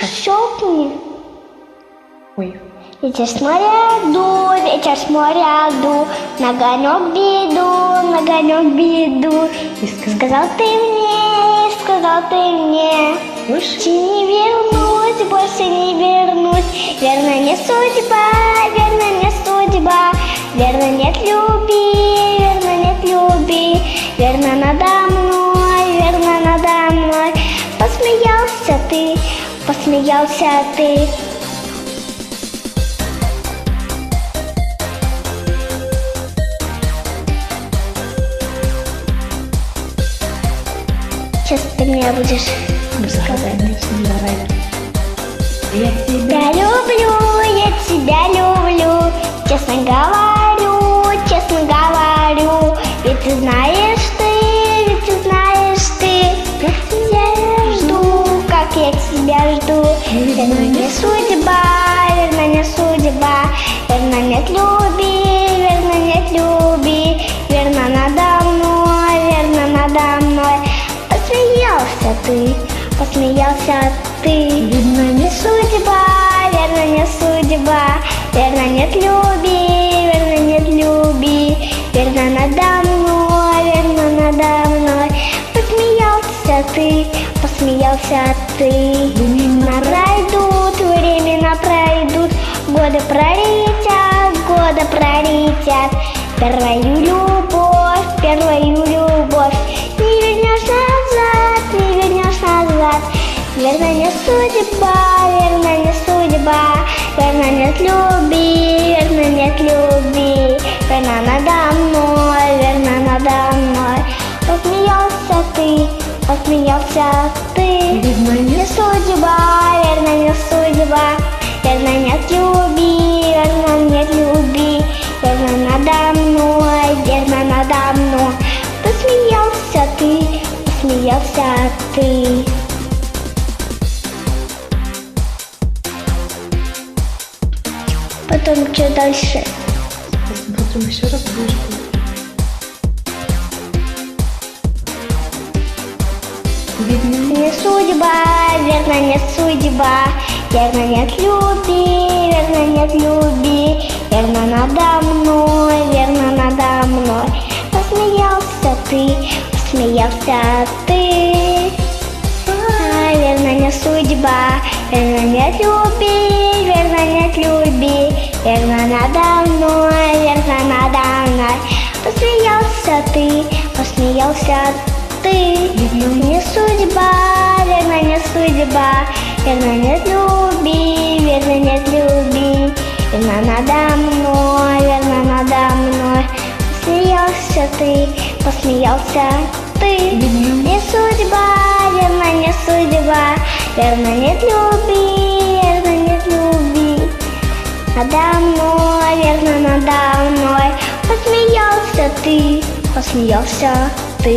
щелкни. Ой. Ветер с моря дует, на огонек беду. И сказал, Сказал ты мне, больше больше не вернусь. Верно, не судьба, верно, нет любви, верно, надо мной. Посмеялся ты. Сейчас ты меня будешь сказать. Я тебя Я тебя люблю, честно говорю. Ведь ты знаешь ты, как я тебя жду. Верно, не судьба, верно, нет любви, верно, надо мной. Посмеялся ты. видно не Судьба, верно, нет любви, верно, надо мной. Посмеялся ты. Времена пройдут, годы пролетят. Первую любовь не вернешь назад. Верно, не судьба, верно, нет любви, верно, надо мной. Посмеялся ты. видно не Судьба, верно, нет любви, верно, надо мной. Посмеялся ты. Потом что дальше? Потом еще раз будешь говорить. Видно Не судьба, верно, нет любви, верно, надо мной. Посмеялся ты. Верно, не судьба, верно, нет любви, верно, надо мной. Посмеялся ты. Не судьба, верно, нет любви, верно, надо мной. Посмеялся ты. Не судьба, верно, нет любви, надо мной. Посмеялся ты.